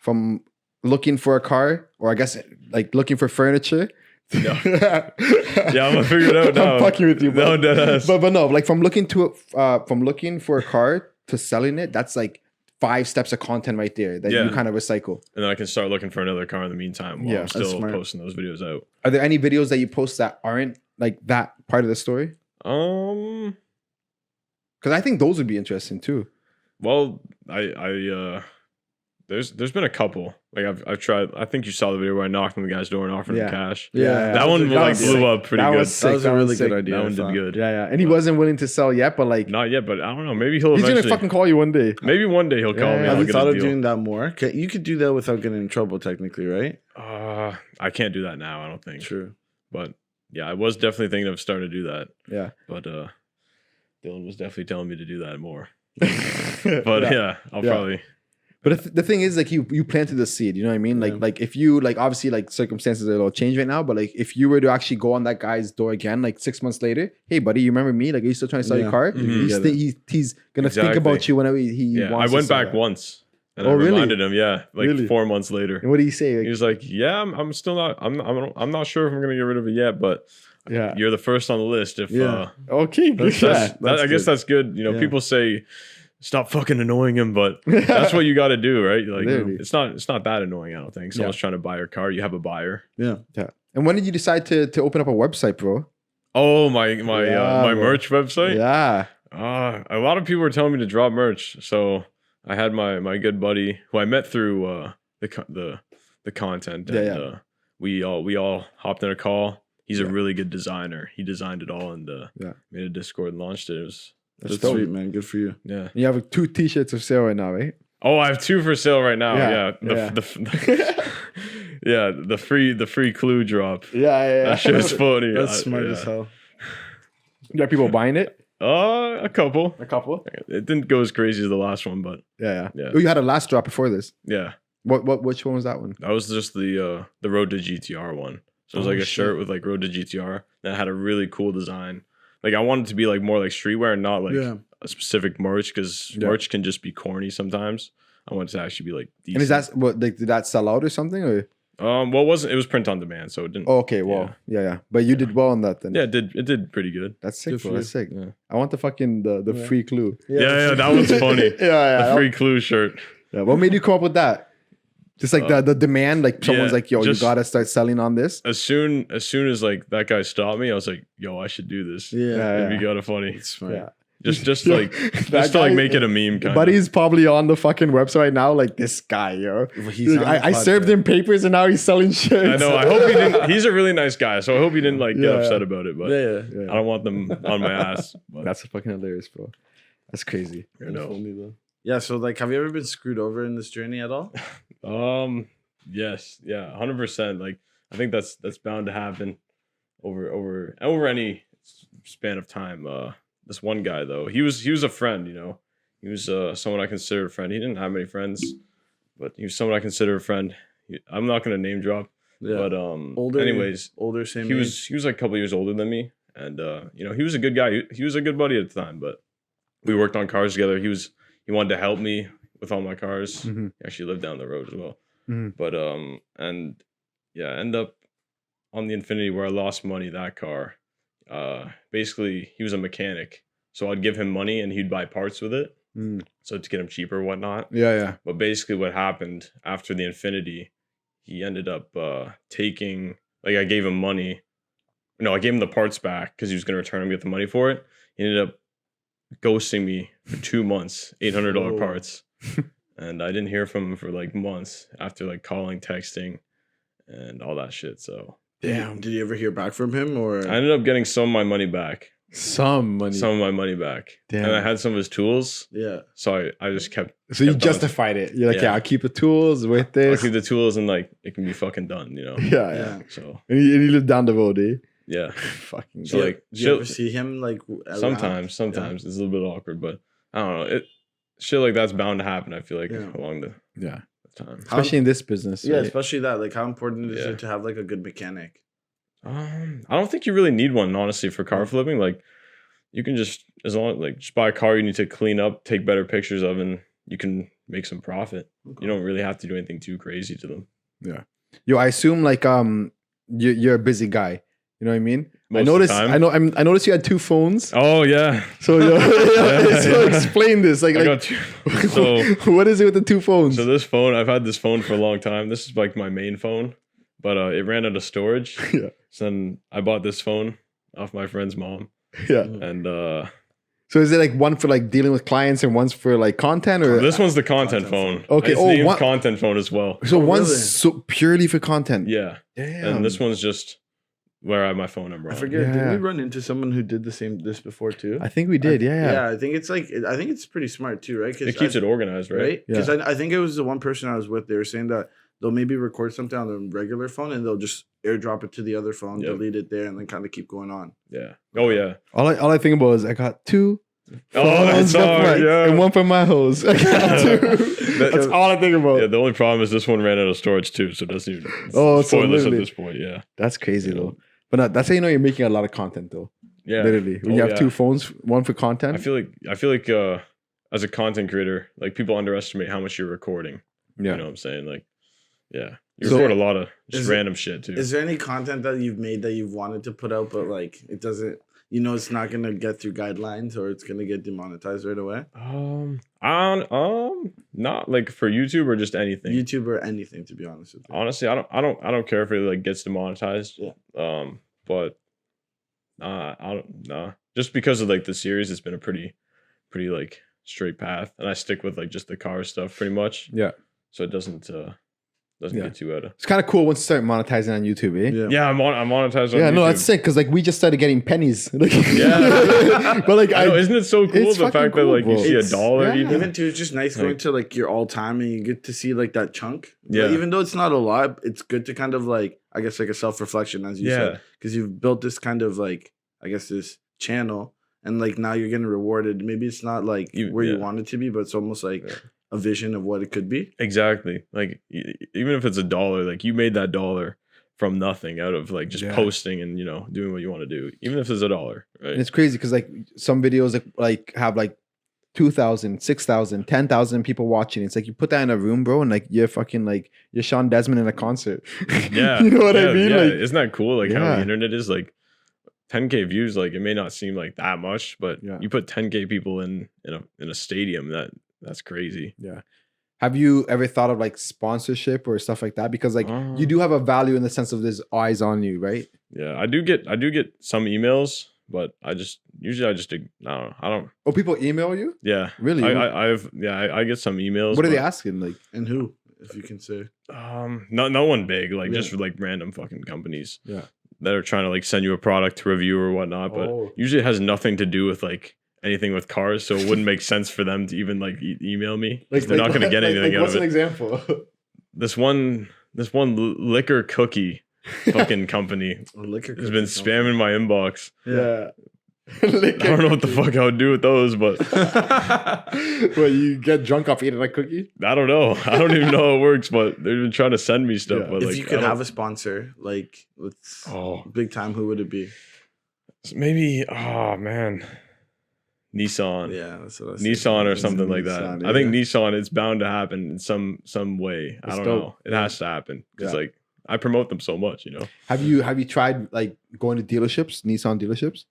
from looking for a car, or I guess like looking for furniture. No. Yeah, I'm gonna figure it out now. I'm fucking with you, bro. No, but no, like from looking for a car to selling it, that's like 5 steps of content right there that you kind of recycle. And then I can start looking for another car in the meantime while I'm still posting those videos out. Are there any videos that you post that aren't like that part of the story? Because I think those would be interesting too. Well, there's been a couple. Like I've tried. I think you saw the video where I knocked on the guy's door and offered him cash. Yeah, that one blew up pretty good. That was a really good idea. That one did good. Yeah. And he wasn't willing to sell yet, but like not yet. But I don't know. Maybe he's gonna fucking call you one day. Maybe one day he'll call me. Have you thought of doing that more? You could do that without getting in trouble, technically, right? I can't do that now. I don't think. True. But yeah, I was definitely thinking of starting to do that. Yeah. But Dylan was definitely telling me to do that more. But I'll probably. But the thing is, like, you planted the seed, you know what I mean? Like if you, like, obviously, like, circumstances are a little changed right now, but like if you were to actually go on that guy's door again, like 6 months later, hey buddy, you remember me? Like, are you still trying to sell your car? Mm-hmm. He's gonna think about you whenever he wants. I went back once and I reminded him, 4 months later. And what did he say? Like, he was like, yeah, I'm still not, I'm not sure if I'm gonna get rid of it yet, but you're the first on the list. If okay, I guess that's good. You know, people say stop fucking annoying him, but that's what you got to do, right? Like, it's not that annoying. I don't think someone's trying to buy your car. You have a buyer. Yeah. And when did you decide to open up a website, bro? Oh, my merch website. Yeah. A lot of people were telling me to drop merch, so I had my good buddy who I met through the content. And, we all hopped in a call. He's a really good designer. He designed it all and made a Discord and launched it. It was That's sweet, man. Good for you. Yeah. You have 2 t-shirts for sale right now, right? Oh, I have 2 for sale right now. The free clue drop. Yeah. That shit's funny. That's smart as hell. You got people buying it? A couple. It didn't go as crazy as the last one, but yeah. Oh, you had a last drop before this. Yeah. Which one was that one? That was just the Road to GTR one. So it was like a shirt with like Road to GTR that had a really cool design. Like I wanted it to be like more like streetwear and not like a specific merch, because merch can just be corny sometimes. I wanted to actually be like decent. And is that what, like, did that sell out or something? Or well, it was print on demand, so it didn't. Oh, okay, well, yeah. But you did well on that then. Yeah, it did pretty good. That's sick, bro. That's sick. Yeah. I want the fucking the free clue. Yeah, that one's funny. The free clue shirt. Yeah, what made you come up with that? Just like the demand, like someone's like, yo, you gotta start selling on this. As soon as like that guy stopped me, I was like, yo, I should do this. It'd be kind of funny. Yeah. Just to make it a meme kind But he's probably on the fucking website now, like, this guy, yo. I served him papers and now he's selling shirts. I know. I hope he didn't. He's a really nice guy, so I hope he didn't like get upset about it. But I don't want them on my ass. But. That's fucking hilarious, bro. That's crazy. I know. Yeah. So like, have you ever been screwed over in this journey at all? Yes. Yeah. 100%. Like, I think that's bound to happen over any span of time. This one guy though, he was a friend, you know. He was someone I considered a friend. He didn't have many friends, but he was someone I considered a friend. I'm not gonna name drop, but older, same. He was like a couple years older than me, and you know, he was a good guy. He was a good buddy at the time, but we worked on cars together. He wanted to help me with all my cars. Mm-hmm. He actually lived down the road as well. Mm-hmm. But end up on the Infinity where I lost money. That car. Basically, he was a mechanic, so I'd give him money and he'd buy parts with it, so to get him cheaper and whatnot. Yeah. But basically, what happened after the Infinity, he ended up taking, like, I gave him money. No, I gave him the parts back because he was going to return them, get the money for it. He ended up ghosting me for 2 months, $800 parts, and I didn't hear from him for like months after like calling, texting, and all that shit. So. Damn. Did you ever hear back from him, or? I ended up getting some of my money back. Some of my money back. Damn. And I had some of his tools. Yeah. So I just kept. So you justified it. You're like, I'll keep the tools with this. I'll keep the tools and like it can be fucking done, you know. Yeah. So. And he lived down the road, eh? Yeah. Fucking. So like, do you ever see him like? Sometimes it's a little bit awkward, but I don't know. Shit like that's bound to happen. I feel like along the time, especially in this business. Yeah, right? Especially that. Like, how important is it to have like a good mechanic? I don't think you really need one, honestly, for car flipping. Like, you can just, as long as like just buy a car you need to clean up, take better pictures of, and you can make some profit. You don't really have to do anything too crazy to them. Yeah. Yo, I assume like you're a busy guy. You know what I mean? Most of the time. I noticed you had 2 phones. Oh yeah. So so explain this. Like, I got 2. So what is it with the 2 phones? So this phone, I've had this phone for a long time. This is like my main phone, but it ran out of storage. Yeah. So then I bought this phone off my friend's mom. Yeah. And so is it like one for like dealing with clients and one's for like content, or this one's the content phone? Okay. It's named content phone as well. So one's so purely for content. Yeah. Damn. And this one's just where I have my phone number. I forget. Did we run into someone who did this before too? I think we did. Yeah. I think it's pretty smart too, right? It keeps it organized, right? Because I think it was the one person I was with. They were saying that they'll maybe record something on the regular phone and they'll just airdrop it to the other phone, delete it there, and then kind of keep going on. Yeah. Oh yeah. All I think about is I got 2. That's hard, and one for my hose. I got 2. That's all I think about. Yeah, the only problem is this one ran out of storage too, so it doesn't even spoilers at this point. Yeah, that's crazy though. But that's how you know you're making a lot of content though. Yeah, literally. When you have 2 phones, one for content. I feel like as a content creator, like people underestimate how much you're recording. Yeah, you know what I'm saying? Like, yeah, you record a lot of just random shit too. Is there any content that you've made that you've wanted to put out, but like it doesn't? You know, it's not gonna get through guidelines, or it's gonna get demonetized right away. Not like for YouTube or just anything. YouTube or anything, to be honest with you. Honestly, I don't care if it like gets demonetized. Yeah. But I don't know. Just because of like the series, it's been a pretty like straight path, and I stick with like just the car stuff pretty much. Yeah. So it doesn't get too out of. It's kind of cool once you start monetizing on YouTube, eh? Yeah, I'm monetized on YouTube. No, that's sick because like we just started getting pennies. Like, yeah, but like, isn't it so cool the fact that like you see $1? Even too, it's just nice going to like your all time and you get to see like that chunk. Yeah, like, even though it's not a lot, it's good to kind of like I guess like a self reflection as you said, because you've built this kind of like I guess this channel and like now you're getting rewarded. Maybe it's not like where you want it to be, but it's almost like. A vision of what it could be. Exactly. Like even if it's $1, like you made that $1 from nothing out of like just posting and doing what you want to do. Even if it's $1, right? And it's crazy because like some videos like have like 2,000, 6,000, 10,000 people watching. It's like you put that in a room, bro, and like you're fucking like you're Sean Desmond in a concert. Yeah, you know what I mean? Yeah. Like, isn't that cool? Like how the internet is like 10K views. Like it may not seem like that much, but you put 10K people in a stadium that's crazy. Yeah. Have you ever thought of like sponsorship or stuff like that? Because like you do have a value in the sense of there's eyes on you, right? Yeah, I do get some emails, but I just I don't. Oh, people email you? Yeah, really? I get some emails. What are they asking? Like, and who, if you can say? No one big, like just like random fucking companies. Yeah, that are trying to like send you a product to review or whatnot, but usually it has nothing to do with like anything with cars, so it wouldn't make sense for them to even like email me. Like they're not going to get anything out of it. What's an example? This one liquor cookie fucking company has been spamming my inbox. Yeah. I don't know what the fuck I would do with those, but well, you get drunk off eating a cookie? I don't know. I don't even know how it works, but they've been trying to send me stuff. But if like, you could have a sponsor, like big time, who would it be? Maybe Nissan. Yeah, that's what I was Nissan or something like that. Yeah. I think Nissan, it's bound to happen in some way. I don't know. It has to happen because like I promote them so much, Have you tried like going to dealerships, Nissan dealerships?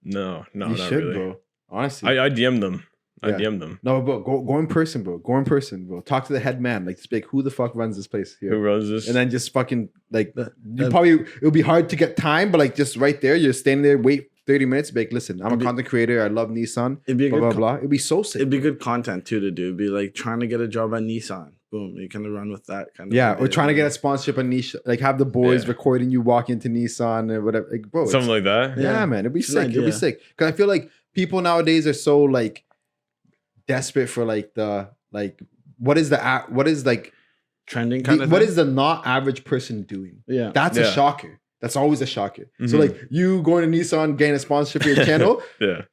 No, you not should, really. Bro. Honestly, I DM them. I DM them. No, but go in person, bro. Go in person, bro. Talk to the head man. Like, speak. Who the fuck runs this place here? Who runs this? And then just fucking like it'll be hard to get time, but like just right there, you're standing there, wait 30 minutes, be like, listen, I'm a content creator. I love Nissan. It'd be blah, blah. It'd be so sick. It'd be good content too to do. It'd be like trying to get a job at Nissan. Boom. You kind of run with that kind of. Yeah, or trying to get a sponsorship on Nissan. Like have the boys recording you walk into Nissan or whatever. Like, bro, something like that. Yeah, man. It'd be sick. It'd be sick. Because I feel like people nowadays are so like desperate for like the like what is like trending kind of what thing? Is the not average person doing? Yeah. That's a shocker. That's always a shocker. Mm-hmm. So like you going to Nissan, getting a sponsorship for your channel.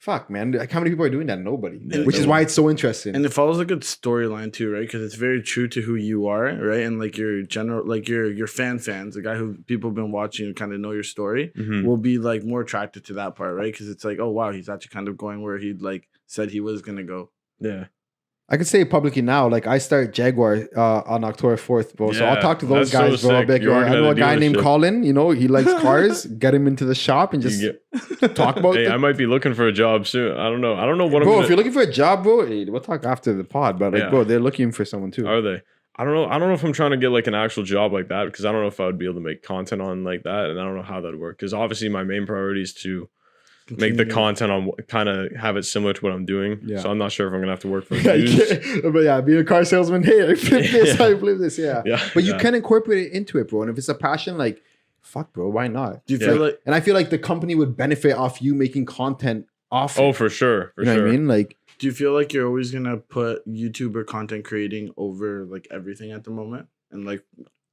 Fuck, man. Like, how many people are doing that? Nobody. Which is why it's so interesting. And it follows a good storyline too, right? Because it's very true to who you are, right? And like your general, like your fans, the guy who people have been watching and kind of know your story, will be like more attracted to that part, right? Because it's like, oh wow, he's actually kind of going where he like said he was gonna go. Yeah. I can say it publicly now. Like I start Jaguar on October 4th, bro. So I'll talk to those guys, so bro. I'll be like, I know a guy named Colin. You know, he likes cars. Get him into the shop and just talk about. Hey, I might be looking for a job soon. I don't know. What. Bro, if you're looking for a job, bro, hey, we'll talk after the pod. But like, bro, they're looking for someone too. Are they? I don't know. I don't know if I'm trying to get like an actual job like that because I don't know if I would be able to make content on like that, and I don't know how that'd work. Because obviously, my main priority is to make the content on kind of have it similar to what I'm doing. Yeah. So I'm not sure if I'm gonna have to work for but yeah, be a car salesman. Hey, I flip this, I flip this. Yeah. But you can incorporate it into it, bro. And if it's a passion, like, fuck, bro, why not? Do you feel like? And I feel like the company would benefit off you making content off. Oh, for sure. You know what I mean? Like, do you feel like you're always gonna put YouTube or content creating over like everything at the moment? And like,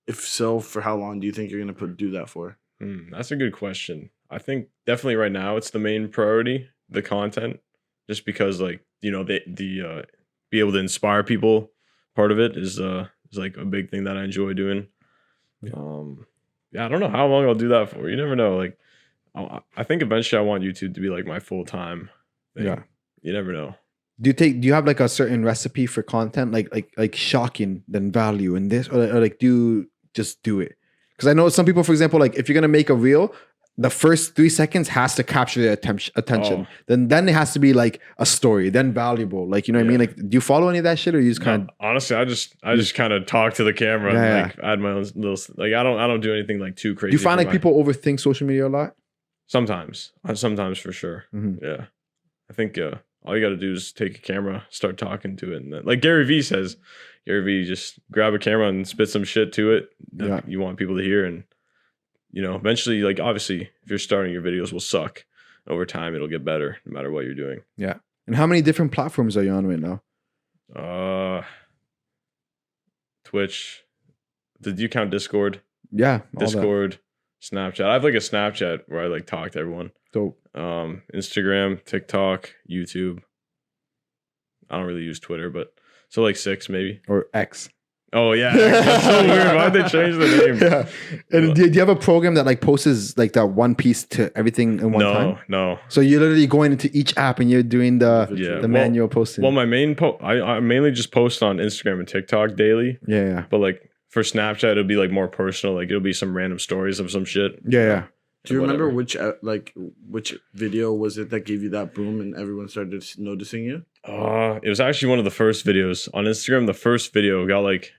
if so, for how long do you think you're gonna do that for? That's a good question. I think definitely right now it's the main priority, the content, just because like, you know, the be able to inspire people part of it is like a big thing that I enjoy doing. I don't know how long I'll do that for. You never know. Like, I think eventually I want YouTube to be like my full time thing. Yeah, you never know. Do you have like a certain recipe for content, like shocking then value in this, or like do you just do it? Because I know some people, for example, like if you're gonna make a reel, the first 3 seconds has to capture their attention. Then it has to be like a story, then valuable. Like, you know what I mean? Like, do you follow any of that shit, or you just kind of? Honestly, I just kind of talk to the camera and like add my own little. Like, I don't do anything like too crazy. Do you find like people overthink social media a lot? Sometimes for sure. Mm-hmm. Yeah, I think all you got to do is take a camera, start talking to it, and then, like Gary Vee says, just grab a camera and spit some shit to it that you want people to hear, and you know, eventually, like obviously, if you're starting, your videos will suck. Over time, it'll get better, no matter what you're doing. Yeah. And how many different platforms are you on right now? Twitch. Did you count Discord? Yeah. Discord, Snapchat. I have like a Snapchat where I like talk to everyone. Dope. Instagram, TikTok, YouTube. I don't really use Twitter, but so like 6 maybe. Or X. Oh yeah, that's so weird. Why'd they change the name? Yeah. And do you have a program that like posts like that one piece to everything in one time? No. So you're literally going into each app and you're doing the manual posting. Well, my main I mainly just post on Instagram and TikTok daily. Yeah. But like for Snapchat, it'll be like more personal. Like it'll be some random stories of some shit. Yeah. Do you remember which video was it that gave you that boom and everyone started noticing you? It was actually one of the first videos on Instagram. The first video got like,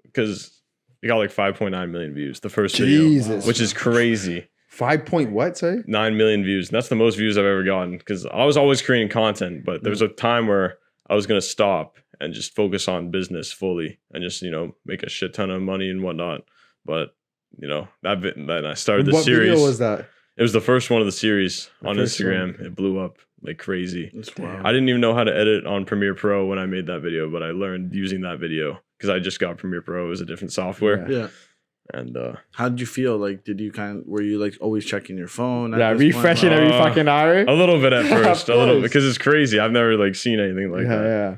because it got like 5.9 million views. The first video, which is crazy. 5 point what? Sorry, 9 million views. And that's the most views I've ever gotten. Because I was always creating content, but there was a time where I was gonna stop and just focus on business fully and just make a shit ton of money and whatnot. But then I started the series. What video was that? It was the first one of the series on Instagram. It blew up like crazy. I didn't even know how to edit on Premiere Pro when I made that video, but I learned using that video because I just got Premiere Pro. It was a different software. Yeah. And how did you feel? Like, were you like always checking your phone? Yeah, refreshing every fucking hour. A little bit at first, a little because it's crazy. I've never like seen anything like that. Yeah.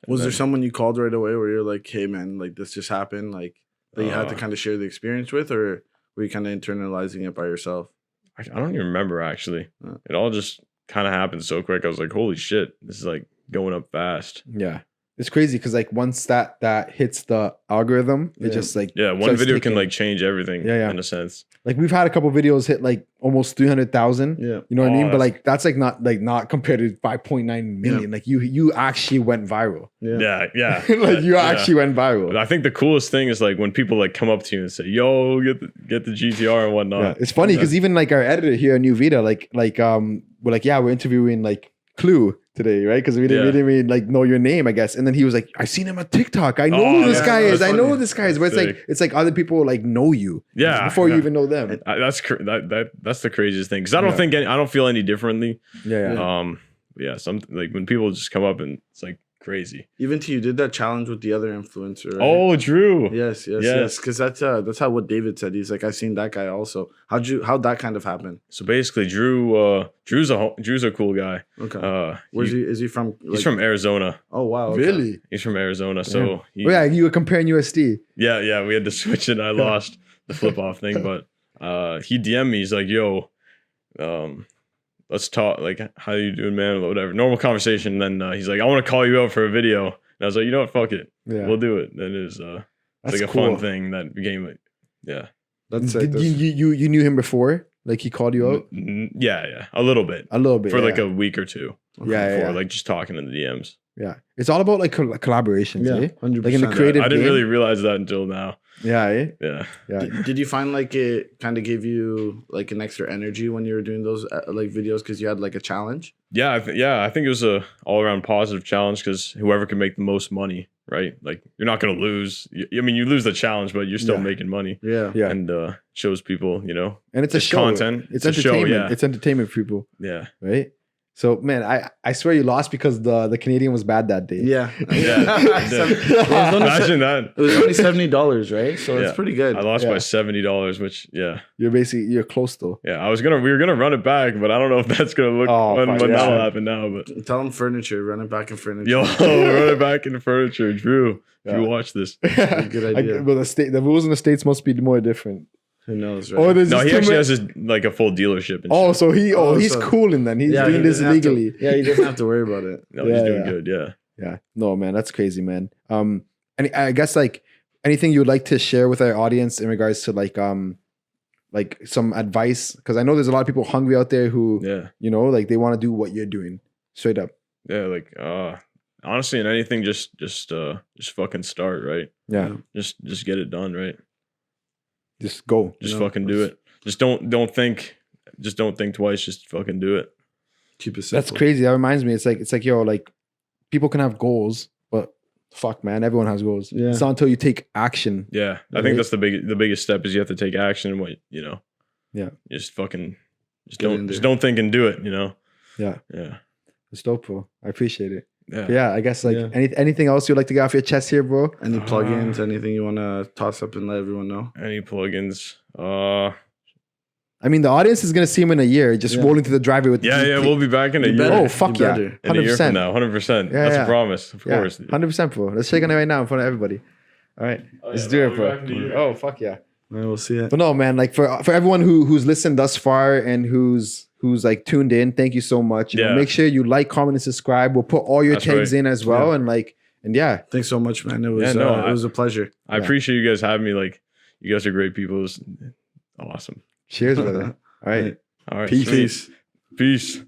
Was there someone you called right away where you're like, "Hey, man, like this just happened," like that you had to kind of share the experience with, or were you kind of internalizing it by yourself? I don't even remember actually. It all just kind of happened so quick. I was like, "Holy shit, this is like going up fast." Yeah. It's crazy because like once that hits the algorithm, it just like one video can like change everything. In a sense. Like we've had a couple videos hit like almost 300,000. Yeah, you know what I mean. But like that's like not compared to 5.9 million. Yeah. Like you actually went viral. Yeah. Like you actually went viral. But I think the coolest thing is like when people like come up to you and say, "Yo, get the GTR and whatnot." Yeah. It's funny because even like our editor here at NüVida, we're interviewing like Clue today, right? Because we didn't even like know your name, I guess. And then he was like, "I've seen him on TikTok. I know who this guy is. I know who this guy is." But it's like other people like know you, before you even know them. That's the craziest thing because I don't feel any differently. Something like when people just come up and it's like crazy. Even you did that challenge with the other influencer. Right? Oh, Drew. Yes. Because that's how what David said. He's like, "I've seen that guy also." How'd that kind of happen? So basically, Drew's a cool guy. Okay. Is he from? He's from Arizona. Oh wow. Okay. Really? He's from Arizona. So you were comparing USD. Yeah. We had to switch it. I lost the flip off thing, but he DM'd me. He's like, "Yo, let's talk. Like, how you doing, man? Whatever, normal conversation. And then he's like, I want to call you out for a video. And I was like, you know what? Fuck it. Yeah. We'll do it. And it was like a fun thing that became like, yeah. That's it. You knew him before? Like he called you out? Yeah. A little bit. For like a week or two. Yeah. Like just talking in the DMs. Yeah. It's all about like collaborations. Yeah. 100%. Like in the creative I didn't really realize that until now. Yeah. Yeah. Did you find like it kind of gave you like an extra energy when you were doing those like videos because you had like a challenge? Yeah. I think it was a all around positive challenge because whoever can make the most money, right? Like you're not going to lose. I mean, you lose the challenge, but you're still making money. Yeah. And shows people, you know. And it's a show. Content. It's entertainment. Show, It's entertainment for people. Yeah. Right? So man, I swear you lost because the Canadian was bad that day. Yeah. Imagine that. It was only $70, right? So it's pretty good. I lost by $70, which you're close though. Yeah, we were gonna run it back, but I don't know if that's gonna look when that'll happen now. But tell them furniture, run it back in furniture. Yo, run it back in furniture, Drew. If you watch this, good idea. But the rules in the States must be more different. Who knows, right? No, he actually has like a full dealership. And so he's cooling then. He's doing this legally. He doesn't have to worry about it. No, he's doing good. Yeah. No, man, that's crazy, man. And I guess like anything you would like to share with our audience in regards to like some advice, because I know there's a lot of people hungry out there who you know, like they want to do what you're doing straight up. Yeah, like honestly, in anything, just fucking start, right? Yeah, just get it done, right? Just go. Just fucking do it. Just don't think. Just don't think twice. Just fucking do it. Keep it simple. That's crazy. That reminds me. It's like yo, like people can have goals, but fuck, man, everyone has goals. Yeah. It's not until you take action. Yeah, I think that's the biggest step is you have to take action. And what you know. Yeah. Just fucking. Just don't think and do it. You know. Yeah. Yeah. It's dope, bro. I appreciate it. Yeah. I guess like anything else you'd like to get off your chest here, bro? Any plugins? Anything you want to toss up and let everyone know? Any plugins? I mean, the audience is gonna see him in a year, just rolling through the driveway with. We'll be back in a year. Oh fuck yeah, 100%. In a year from now, 100%. That's a promise, of course. 100%, bro. Let's shake on it right now in front of everybody. All right, let's do it, bro. Oh fuck yeah. We'll see it. But no, man, like for everyone who's listened thus far and who's like tuned in, thank you so much. You know, make sure you like, comment, and subscribe. We'll put all your tags in as well, and thanks so much, man. It was a pleasure. I appreciate you guys having me. Like, you guys are great people. It was awesome. Cheers, brother. All right. All right. Peace. Peace.